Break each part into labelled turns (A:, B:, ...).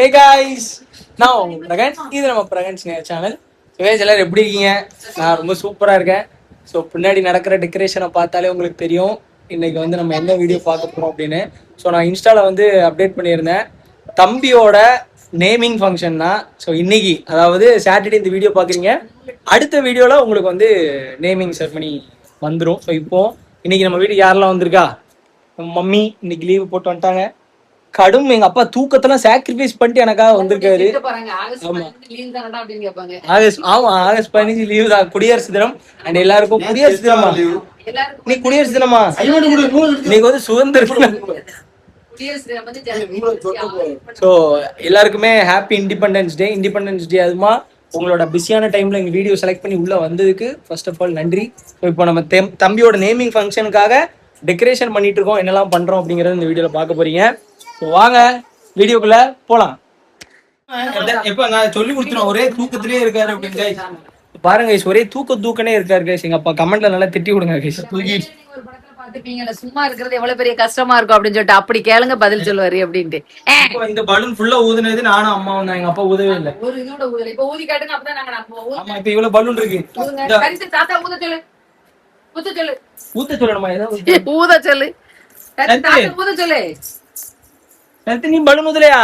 A: Hey guys, நான் உங்க பிரகன். இது நம்ம பிரகன் சேனல். எல்லாரும் எப்படி இருக்கீங்க? நான் ரொம்ப சூப்பராக இருக்கேன். ஸோ பின்னாடி நடக்கிற டெக்கரேஷனை பார்த்தாலே உங்களுக்கு தெரியும் இன்னைக்கு வந்து நம்ம என்ன வீடியோ பார்க்க போகிறோம் அப்படின்னு. ஸோ நான் இன்ஸ்டாவில் வந்து அப்டேட் பண்ணியிருந்தேன் தம்பியோட நேமிங் ஃபங்க்ஷன் தான். ஸோ இன்னைக்கு அதாவது சாட்டர்டே இந்த வீடியோ பார்க்குறீங்க, அடுத்த வீடியோவில் உங்களுக்கு வந்து நேமிங் செரமனி வந்துடும். ஸோ இப்போது இன்னைக்கு நம்ம வீட்டுக்கு யாரெல்லாம் வந்திருக்கா? மம்மி இன்னைக்கு லீவு போட்டு வந்துட்டாங்க. கடும் எங்க அப்பா தூக்கத்தெல்லாம் சாக்ரிஃபைஸ் பண்ணிட்டு எனக்காக வந்திருக்காரு. ஆகஸ்ட் 15 லீவு தான், குடியரசு தினம். அண்ட் எல்லாருக்கும் குடியரசு தினமா? நீ குடியரசு தினமா? இன்னைக்கு வந்து சுதந்திர தினம். ஸோ எல்லாருக்குமே happy independence day. Independence day அதுமா உங்களோட பிஸியான டைம்ல எங்க வீடியோ செலக்ட் பண்ணி உள்ள வந்ததுக்கு ஃபர்ஸ்ட் ஆஃப் ஆல் நன்றி. இப்போ நம்ம தம்பியோட நேமிங் ஃபங்க்ஷனுக்காக டெக்கரேஷன் பண்ணிட்டு இருக்கோம். என்னெல்லாம் பண்றோம் அப்படிங்கறது இந்த வீடியோல பார்க்க போறீங்க. வாங்க வீடியோக்குள்ள போலாம். எப்ப நான் சொல்லி கொடுத்துருவேன், ஒரே தூக்கத்திலே இருக்காரு அப்படின்னு பாருங்க. ஒரே தூக்கனே இருக்காரு கைஸ். எங்க அப்பா கமெண்ட்ல நல்லா திட்டி விடுங்க கைஸ்.
B: சும்மா இருக்கிறது எவ்வளவு பெரிய கஷ்டமா இருக்கும் அப்படின்னு சொல்லிட்டு அப்படி கேளுங்க, பதில் சொல்லுவாரு அப்படின்ட்டு.
A: இந்த பலூன் ஃபுல்லா ஊதுனது நானும் அம்மாவும் தான். எங்க அப்பா ஊதவே இல்லை.
B: ஒரு இதோட ஊதல இப்ப ஊதி காட்டுங்க. அப்பதான் நாங்க
A: இப்ப இவ்வளவு பலூன் இருக்கு.
B: தாத்தா ஊத சொல்லு, ஊத சொல்லு,
A: ஊத்த சொல்லணுமா?
B: ஊத சொல்லு, ஊத சொல்லு.
A: நீ பலூன் ஊதலையா?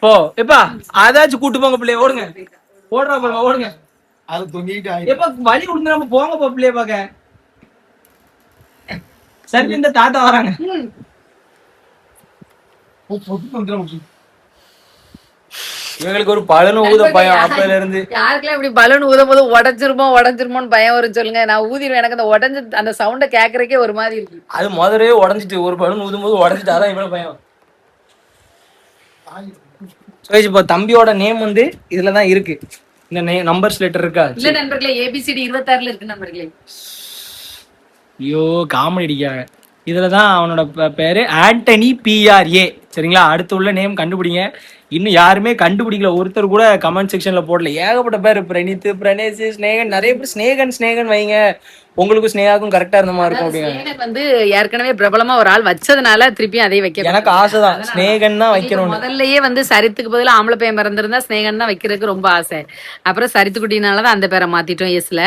A: போ எப்பா, அதாச்சும் கூட்டு போங்க பிள்ளைய. ஓடுங்க, ஓடுறா பாருங்க, ஓடுங்க. அது தொங்கிட்டு எப்ப வழி விடுங்க, நம்ம போங்க பிள்ளைய பாக்க. சரி, இந்த தாத்தா வராங்க. இவங்களுக்கு ஒரு பலன் ஊத பயம் அப்பல இருந்து.
B: யாருக்கெல்லாம் இப்படி பலூன் ஊதும் போது உடஞ்சிருமோன்னு பயம் வரும் சொல்லுங்க. நான் ஊதிடுவேன். எனக்கு அந்த உடஞ்ச அந்த சவுண்ட கேக்குறக்கே ஒரு மாதிரி இருக்கு.
A: அது முதலே உடஞ்சிட்டு, ஒரு பலூன் ஊதும் போது உடஞ்சிட்டு, அதான் இவ்வளவு பயம். இப்போ தம்பியோட நேம் வந்து இதுலதான் இருக்கு. இந்த நம்பர்ஸ் லெட்டர் இருக்கா?
B: இல்ல நண்பர்களே, ABCD 26ல இருக்கு நண்பர்களே.
A: ஐயோ காமெடி அடிக்காங்க. இதுலதான் அவனோட பேரு ஆண்டனி PRA. சரிங்களா? அடுத்து உள்ள நேம் கண்டுபிடிங்க. இன்னும் யாருமே கண்டுபிடிக்கல. ஒருத்தர் கூட கமெண்ட் செக்ஷன்ல போடல. ஏகப்பட்ட பேர் பிரணீத், பிரணேஷ், ஸ்னேகன், நிறைய பேர் ஸ்னேகன் வைங்க, உங்களுக்கும் ஸ்னேகாக்கும் கரெக்டா இருந்த மாதிரி இருக்கும் அப்படிங்க.
B: வந்து ஏற்கனவே பிரபலமா ஒரு ஆள் வச்சதுனால திருப்பி அதே வைக்க
A: எனக்கு ஆசைதான். ஸ்னேகன் தான் வைக்கணும்.
B: முதல்லயே வந்து சரித்துக்கு பதிலா ஆம்பளை பையன் பிறந்திருந்தா ஸ்னேகன் தான் வைக்கிறதுக்கு ரொம்ப ஆசை. அப்புறம் சரித்துக்குட்டினாலதான் அந்த பேரை மாத்திட்டோம் எஸ்ல.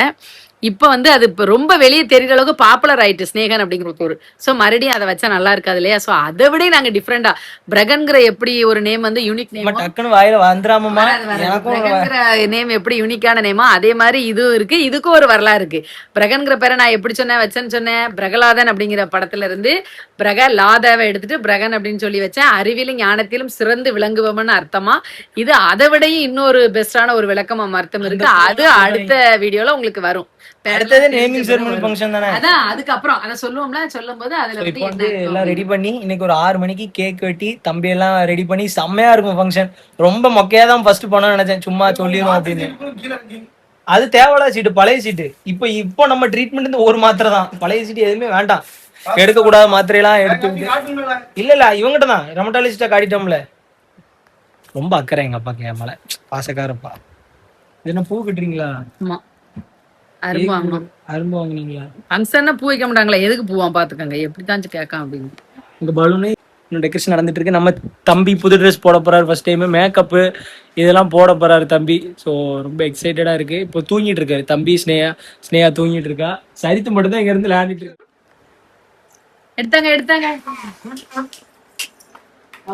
B: இப்ப வந்து அது ரொம்ப வெளியே தெரிகிற அளவுக்கு பாப்புலர் ஆயிட்டு ஸ்னேகன் அப்படிங்கிற ஒரு. ஸோ மறுபடியும் அதை வச்சா நல்லா இருக்காது இல்லையா? ஸோ அதை விட நாங்க டிஃப்ரெண்டா பிரகன்கிற எப்படி ஒரு நேம் வந்து யூனிக் நேம்,
A: டக்குன்னு வாயில வந்துராமமா
B: நேம் எப்படி யூனிக்கான நேமா, அதே மாதிரி இதுவும் இருக்கு. இதுக்கும் ஒரு வரலாறு இருக்கு. பிரகன்கிற பேரை நான் எப்படி வச்சேன்னு சொன்னேன். பிரகலாதன் அப்படிங்கிற படத்துல இருந்து பிரகலாதாவை எடுத்துட்டு பிரகன் அப்படின்னு சொல்லி வச்சேன். அறிவிலும் ஞானத்திலும் சிறந்து விளங்குபவன் அர்த்தமா. இது அதை விடையும் இன்னொரு பெஸ்டான ஒரு விளக்கமா அர்த்தம் இருக்கு. அது அடுத்த வீடியோல உங்களுக்கு வரும்.
A: அடுத்தது நேமிங் செரமனி ஃபங்க்ஷன் தானே.
B: அதான் அதுக்கப்புறம் அத சொல்லுவோம்ல. சொல்லும்போது அதுல
A: வந்து எல்லாம் ரெடி பண்ணி இன்னைக்கு ஒரு 6 மணிக்கு கேக் வெட்டி தம்பி எல்லாம் ரெடி பண்ணி செம்மையா இருக்கும் ஃபங்க்ஷன். ரொம்ப மொக்கையா தான் ஃபர்ஸ்ட் பண்ணணும்னு நினைச்சேன், சும்மா சொல்லிடுவோம் அப்படின்னு. அது தேவையில்லாத சீட்டு, பழைய சீட்டு. இப்போ நம்ம ட்ரீட்மெண்ட் வந்து ஒரு மாத்திரை தான். பழைய சீட்டு எதுவுமே வேண்டாம், எடுக்க கூடாத மாத்திரையெல்லாம் எடுத்து. இல்ல இவங்கிட்ட தான் ரெமட்டாலஜிஸ்டா காட்டிட்டோம்ல. ரொம்ப அக்கறை எங்க அப்பாக்கு என் மேல, பாசக்காரப்பா. என்ன பூ கட்டுறீங்களா? அரும்பு வாங்குனீங்களா?
B: ஃபங்க்ஷன்னா பூ வைக்க மாட்டாங்களா? எதுக்கு பூவான் பாத்துக்கங்க, எப்படித்தான் கேட்கான் அப்படின்னு.
A: இந்த பலூனே இன்னும் டெக்கரேஷன் நடந்துட்டு இருக்கு. நம்ம தம்பி புது ட்ரெஸ் போட போறாரு, ஃபர்ஸ்ட் டைம் மேக்கப்பு இதெல்லாம் போட போறாரு தம்பி. ஸோ ரொம்ப எக்ஸைட்டடா இருக்கு. இப்போ தூங்கிட்டு இருக்காரு தம்பி. ஸ்னேகா தூங்கிட்டு இருக்கா. சரித்து மட்டும் தான் இங்க இருந்து விளையாடிட்டு இருக்கு.
B: எடுத்தாங்க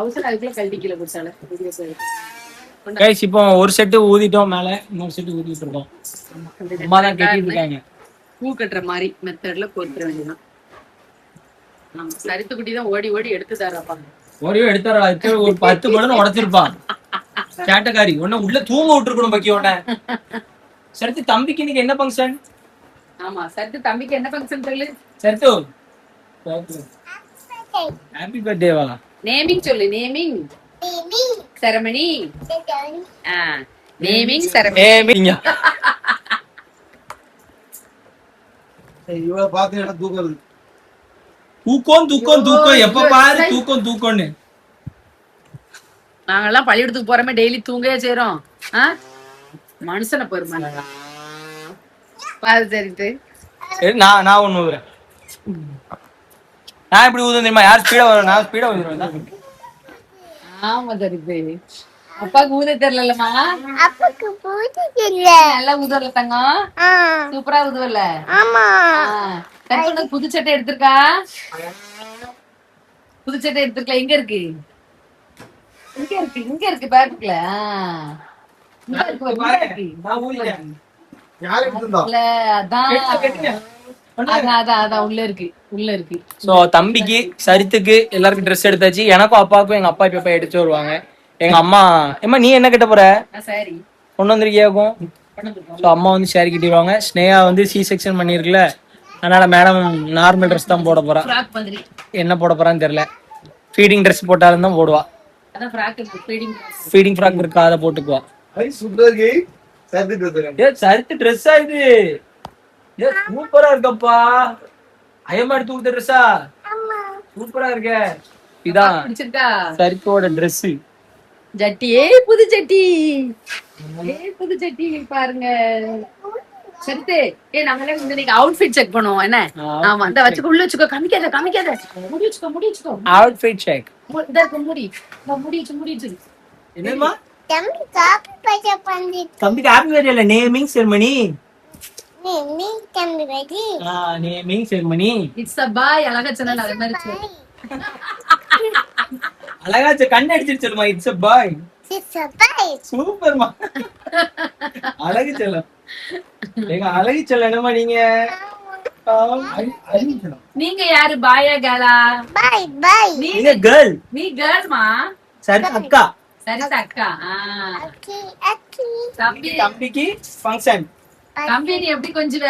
B: அவசரம் அதுக்குள்ள கழட்டிக்கல குடிச்சால.
A: கைஸ் இப்போ ஒரு செட்டு ஊதிட்டோம், மேல இன்னொரு செட்டு ஊதிட்டு இருக்கோம். அம்மா தான் கட்டிட்டு இருக்காங்க.
B: பூ கட்டுற மாதிரி மெத்தட்ல கோர்த்துற வேண்டியதான். நம்ம சரித்துக்குட்டி தான் ஓடி எடுத்து தரப்பா.
A: ஓடியோ எடுத்தாரா? ஒரு 10 பலூன் உடைச்சிருப்பான் சேட்டக்காரி. உன்ன உள்ள தூங்க விட்டுருக்கணும் பக்கி. உடனே சரித்து தம்பிக்கு இன்னைக்கு என்ன ஃபங்க்ஷன்?
B: ஆமா, சரித்து தம்பிக்கு என்ன ஃபங்க்ஷன் சொல்லு.
A: சரித்து ஹாப்பி பர்த்டேவா?
B: நேமிங் சொல்லு. Naming ceremony. Naming ceremony.
A: தூக்கம் எப்ப பாரு தூக்கம்னு.
B: நாங்கெல்லாம் பள்ளிக்கூடத்துக்கு போறோமே, டெய்லி தூங்கவே செய்யறோம். மனுஷனை பொறுமை.
A: நான் ஒண்ணு நான் எப்படி ஊதும் தெரியுமா? யார் ஸ்பீடா வரும்? நான் ஸ்பீடா ஊதுறேன்.
B: ஆமா சரிப்பு. அப்பாக்கு ஊத தெரியலமா?
C: அப்பாக்கு பூஜை இல்ல.
B: நல்லா ஊதல தங்கம். சூப்பரா ஊதுவல.
C: ஆமா.
B: கற்பனை புது சட்டை எடுத்திருக்கா? புது சட்டை எடுத்திருக்கல. எங்க இருக்கு? இங்க இருக்கு பேக்குல. அதான் உள்ள இருக்கு.
A: சோ தம்பிக்கு சரித்துக்கு எல்லாருக்கும் ட்ரெஸ் எடுத்தாச்சு. எனக்கும் அப்பாவுக்கும் எங்க அப்பா இப்ப எடுத்து வருவாங்க. எங்க அம்மா நீ என்ன கட்ட போற?
B: சரி
A: கொண்டு வந்திருக்கியாக்கும். ஸோ அம்மா வந்து ஷேரி கட்டிடுவாங்க. ஸ்னேகா வந்து சி செக்ஷன் பண்ணிருக்குல, அதனால மேடம் நார்மல் ட்ரெஸ் தான் போட போறா. என்ன போட போறான்னு தெரியல. ஃபீடிங் ட்ரெஸ் போட்டாலும் தான் போடுவா. ஃபீடிங் ஃப்ராக் இருக்கா, அதை போட்டுக்குவா. சரித்து ட்ரெஸ்ஸா இது? சூப்பரா இருக்கப்பா. ஐயமா எடுத்து கொடுத்த ட்ரெஸ்ஸா? சூப்பரா இருக்க. இதான் சரித்தோட ட்ரெஸ்.
B: ஜட்டி. புது ஜட்டி பாருங்க. சரித்து நாங்களே இன்னைக்கு அவுட்ஃபிட் செக் பண்ணுவோம் என்ன? ஆமா இந்த வச்சுக்க, உள்ள வச்சுக்கோ. காமிக்காத. முடி வச்சுக்கோ.
A: Outfit check.
B: முடி.
A: என்னம்மா?
C: தம்பி காப்பி பச்சை பண்ணி.
A: தம்பிக்கு ஹாப்பி பர்த்டே இல்ல, நேமிங் செரமனி.
C: தம்பி ready.
A: Naming ceremony.
B: It's a boy. அழகா சொன்னா அதே மாதிரி சொல்லு.
A: அழகா கண்ணு அடிச்சிட்டு சொல்லுமா. It's a boy.
C: It's a boy.
A: சூப்பர்மா. அழகு செல்லம். ஏங்க அழகு செல்லம் என்னமா நீங்க?
B: நீங்க யாரு? பாயா கேலா?
C: Bye.
A: நீங்க கேர்ள்.
B: நீ கேர்ள்மா.
A: சரி அக்கா.
B: அக்கா.
C: Aki.
A: தம்பிக்கு ஃபங்க்ஷன்.
B: தம்பி நீ எப்படி கொஞ்சுவ?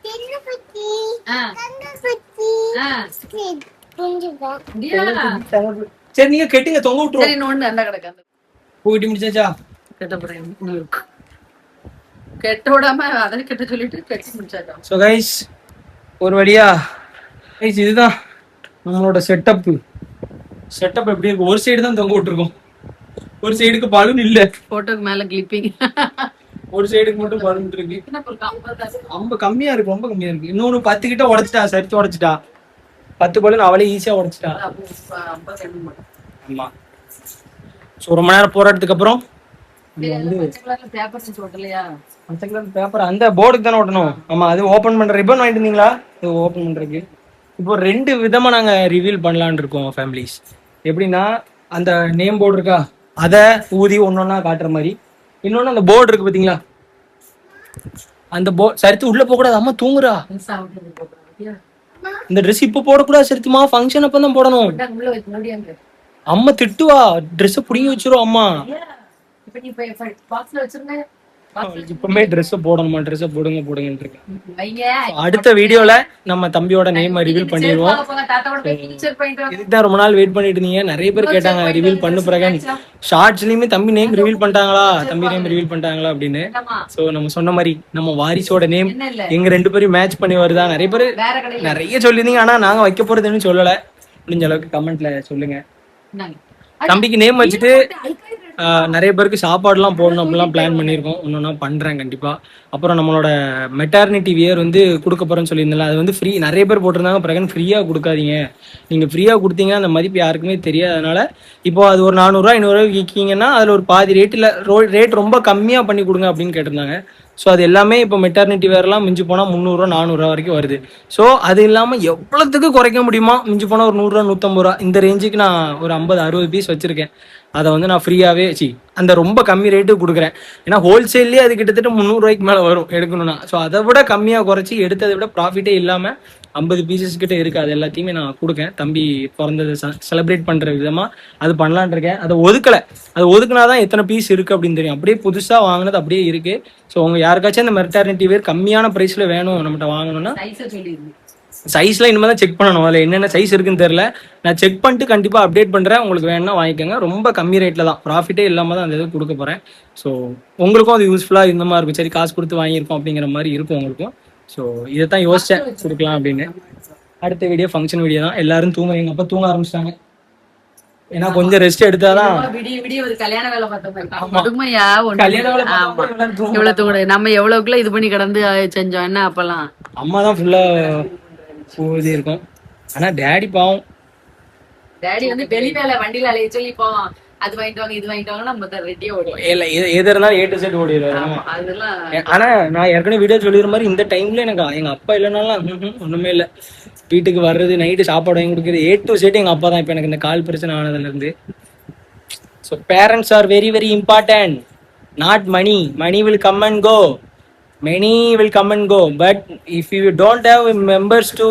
C: சின்ன குட்டி.
B: ஆ.
C: கண்ணு குட்டி. கொஞ்சுவா.
B: முடியா?
A: சரி நீங்க கெட்டுங்க, தொங்க விட்டுருவோம்.
B: சரி நோண்டு அந்த கிடக்கு.
A: பூட்டி முடிச்சாச்சா?
B: கெட்ட போறேன். கெட்ட விடாம அதை கெட்ட சொல்லிட்டு கெட்டி முடிச்சாச்சா?
A: ஸோ கைஸ் ஒரு வழியா கைஸ் இதுதான் நம்மளோட செட்டப் எப்படி இருக்கு? ஒரு சைடு தான் தொங்க விட்டுருக்கோம். ஒரு சைடுக்கு பலூன் இல்ல.
B: போட்டோக்கு மேல கிளிப்பிங்.
A: ஒரு சைடுக்கு மட்டும் பலூன் இருக்கு. ரொம்ப கம்மியா இருக்கு. இன்னொன்னு 10 கிட்ட உடைச்சிட்டா. சரித்து உடைச்சிட்டா. 10 பலூன் அவளே ஈஸியா உடைச்சிட்டா. ஆமா. ஸோ ரொம்ப நேரம் போராட்டத்துக்கு அப்புறம் பேப்பர் அந்த போர்டுக்கு தானே ஓட்டணும். ஆமா, அது ஓபன் பண்ற ரிப்பன் வாங்கிட்டு இருந்தீங்களா? இது ஓபன் பண்றதுக்கு இப்போ 2 விதமா நாங்க ரிவீல் பண்ணலான்னு இருக்கோம் ஃபேமிலிஸ். எப்படின்னா அந்த நேம் போர்டு இருக்கா, அதை ஊதி ஒன்னொன்னா காட்டுற மாதிரி. இன்னொன்னு அந்த போர்டு இருக்கு பாத்தீங்களா, அந்த சரித்து உள்ள போக கூடாது. அம்மா தூங்குறா. இந்த ட்ரெஸ் இப்ப போடக்கூடாது சரித்துமா, ஃபங்க்ஷன் அப்ப தான் போடணும். அம்மா திட்டுவா, ட்ரெஸ் புடிங்கி வச்சிரும் அம்மா. இப்பவுமே ட்ரெஸ் போடணுமா, ட்ரெஸ் போடுங்கன்னு இருக்கேன். அடுத்த வீடியோல நம்ம தம்பியோட நேம் ரிவீல் பண்ணிடுவோம். இதுதான் ரொம்ப நாள் வெயிட் பண்ணிட்டு இருந்தீங்க. நிறைய பேர் கேட்டாங்க ரிவீல் பண்ணு பிரகன். ஷார்ட்ஸ்லயுமே தம்பி நேம் ரிவீல் பண்ணிட்டாங்களா அப்படின்னு. சோ நம்ம சொன்ன மாதிரி நம்ம வாரிசோட நேம் எங்க 2 பேரும் மேட்ச் பண்ணி வருதா? நிறைய பேர் நிறைய சொல்லியிருந்தீங்க. ஆனா நாங்க வைக்க போறதுன்னு சொல்லல. முடிஞ்ச அளவுக்கு கமெண்ட்ல சொல்லுங்க. தம்பிக்கு நேம் வச்சுட்டு நிறைய பேருக்கு சாப்பாடுலாம் போடணும் அப்படிலாம் பிளான் பண்ணியிருக்கோம். ஒன்னொன்னா பண்றேன் கண்டிப்பா. அப்புறம் நம்மளோட மெட்டர்னிட்டி வியர் வந்து கொடுக்க போறேன்னு சொல்லியிருந்தேன். அது வந்து ஃப்ரீ. நிறைய பேர் போட்டிருந்தாங்க பிரகன் ஃப்ரீயா கொடுக்காதீங்க, நீங்க ஃப்ரீயா கொடுத்தீங்கன்னா அந்த மதிப்பு யாருக்குமே தெரியாது. அதனால இப்போ அது ஒரு 400 500 விற்கிங்கன்னா அதுல ஒரு பாதி ரேட்ல ரேட் ரொம்ப கம்மியா பண்ணி கொடுங்க அப்படின்னு கேட்டிருந்தாங்க. ஸோ அது எல்லாமே இப்போ மெட்டர்னிட்டி வேர்லாம் மிஞ்சி போனால் 300 400 வரைக்கும் வருது. ஸோ அது இல்லாமல் எவ்வளோத்துக்கு குறைக்க முடியுமா, மிஞ்சி போனால் ஒரு 100 150 இந்த ரேஞ்சுக்கு நான் ஒரு 50 60 பீஸ் வச்சிருக்கேன். அதை வந்து நான் ஃப்ரீயாகவே அந்த ரொம்ப கம்மி ரேட்டுக்கு கொடுக்குறேன். ஏன்னா ஹோல்சேல்லேயே அது கிட்டத்தட்ட 300 மேலே வரும் எடுக்கணும்னா. ஸோ அதை விட கம்மியாக குறைச்சி எடுத்ததை விட ப்ராஃபிட்டே இல்லாமல் 50 பீசஸ் கிட்ட இருக்கு. அது எல்லாத்தையுமே நான் கொடுக்கேன். தம்பி பிறந்ததை செலிப்ரேட் பண்ற விதமா அது பண்ணலான் இருக்கேன். அதை ஒதுக்குனாதான் எத்தனை பீஸ் இருக்கு அப்படின்னு தெரியும். அப்படியே புதுசா வாங்கினது அப்படியே இருக்கு. ஸோ உங்க யாருக்காச்சும் இந்த மெட்டர்னிட்டி வேர் கம்மியான பிரைஸ்ல வேணும் நம்மகிட்ட வாங்கணும்னா சைஸ்ல இனிமே தான் செக் பண்ணணும். அதில் என்னென்ன சைஸ் இருக்குன்னு தெரியல. நான் செக் பண்ணிட்டு கண்டிப்பா அப்டேட் பண்றேன். உங்களுக்கு வேணும்னா வாங்கிக்கோங்க. ரொம்ப கம்மி ரேட்ல தான், ப்ராஃபிட்டே இல்லாம தான் அந்த இது கொடுக்க போறேன். ஸோ உங்களுக்கும் அது யூஸ்ஃபுல்லா இந்த மாதிரி இருக்கும். சரி காசு கொடுத்து வாங்கியிருக்கோம் அப்படிங்கிற மாதிரி இருக்கும் உங்களுக்கும். ஸோ இதைத்தான் யோசிச்சேன் கொடுக்கலாம் அப்படின்னு. அடுத்த வீடியோ ஃபங்க்ஷன் வீடியோ தான். எல்லாரும் தூங்க அப்ப தூங்க ஆரம்பிச்சிட்டாங்க. ஏன்னா கொஞ்சம் ரெஸ்ட் எடுத்தாதான்
B: கல்யாண வேலை நம்ம எவ்வளவுக்குள்ள இது பண்ணி கிடந்து செஞ்சோம் என்ன. அப்பெல்லாம்
A: அம்மா தான் ஃபுல்லா ஊதி இருக்கும். ஆனா டேடி பாவம்.
B: டேடி வந்து வெளி வேலை வண்டியில அலைய சொல்லி இப்போ அது வாங்கிட்டு வாங்க இது வாங்கிட்டு வாங்க நம்ம ரெடியா ஓடுவோம்.
A: இல்ல எது இருந்தாலும் A to Z ஓடிடுவாரு.
B: அதெல்லாம்
A: ஆனா நான் ஏற்கனவே வீடியோ சொல்லிடுற மாதிரி இந்த டைம்ல எனக்கு எங்க அப்பா இல்லைனாலும் ஒண்ணுமே இல்லை. வீட்டுக்கு வர்றது, நைட்டு சாப்பாடு வாங்கி கொடுக்குறது, A to Z எங்க அப்பா தான். இப்போ எனக்கு இந்த கால் பிரச்சனை ஆனதுல இருந்து. So parents are very very important. Not money. Money will come and go. Many will come and go, but if you don't have members to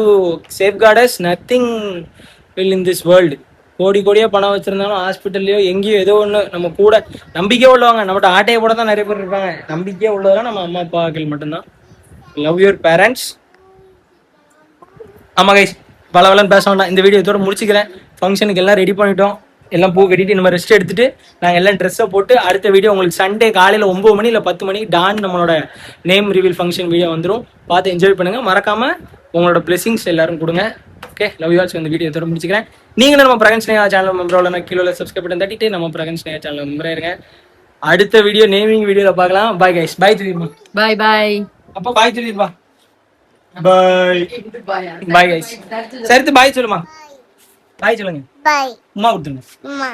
A: safeguard us, nothing will in this world. கோடியா பணம் வச்சிருந்தாலும் ஹாஸ்பிட்டல்லையோ எங்கேயோ ஏதோ ஒன்று நம்ம கூட நம்பிக்கையே உள்ளவங்க, நம்மகிட்ட ஆட்டையை போட தான் நிறைய பேர் இருப்பாங்க. நம்பிக்கையே உள்ளதெல்லாம் நம்ம அம்மா அப்பாக்கள் மட்டும்தான். Love your parents. ஆமாம் கைஸ், பலவலன்னு பேச வேண்டாம். இந்த வீடியோ இதோட முடிச்சுக்கிறேன். ஃபங்க்ஷனுக்கு எல்லாம் ரெடி பண்ணிட்டோம். எல்லாம் பூ கட்டிட்டு நம்ம ரெஸ்ட் எடுத்துட்டு நாங்கள் எல்லாம் ட்ரெஸ்ஸை போட்டு அடுத்த வீடியோ உங்களுக்கு சண்டே காலையில் 9 மணி இல்லை 10 மணிக்கு டான் நம்மளோட நேம் ரிவீல் ஃபங்க்ஷன் வீடியோ வந்துடும். பார்த்து என்ஜாய் பண்ணுங்கள். மறக்காமல் உங்களோட பிளெஸிங்ஸ் எல்லாரும் கொடுங்க. Okay, love you Alps. இந்த வீடியோ இதோட முடிச்சுக்கிறேன். நீங்களும் நம்ம பிரகன் ஸ்னேகா சேனல் மெம்பரோட கீழே சப்ஸ்கிரைப் பண்ணி தட்டிட்டு நம்ம பிரகன் ஸ்னேகா சேனல் மெம்பராக இருங்க. அடுத்த வீடியோ நேமிங் வீடியோவில் பார்க்கலாம். Bye guys. பாய் சொல்லிருமா.
B: Bye bye.
A: அப்போ பாய் சொல்லிருப்பா. பாய் பாய் கைஸ். சரித்து பாய் சொல்லுமா. பாய் சொல்லுங்க.
C: Bye.
A: உமா கொடுத்துருங்க.
C: Ma.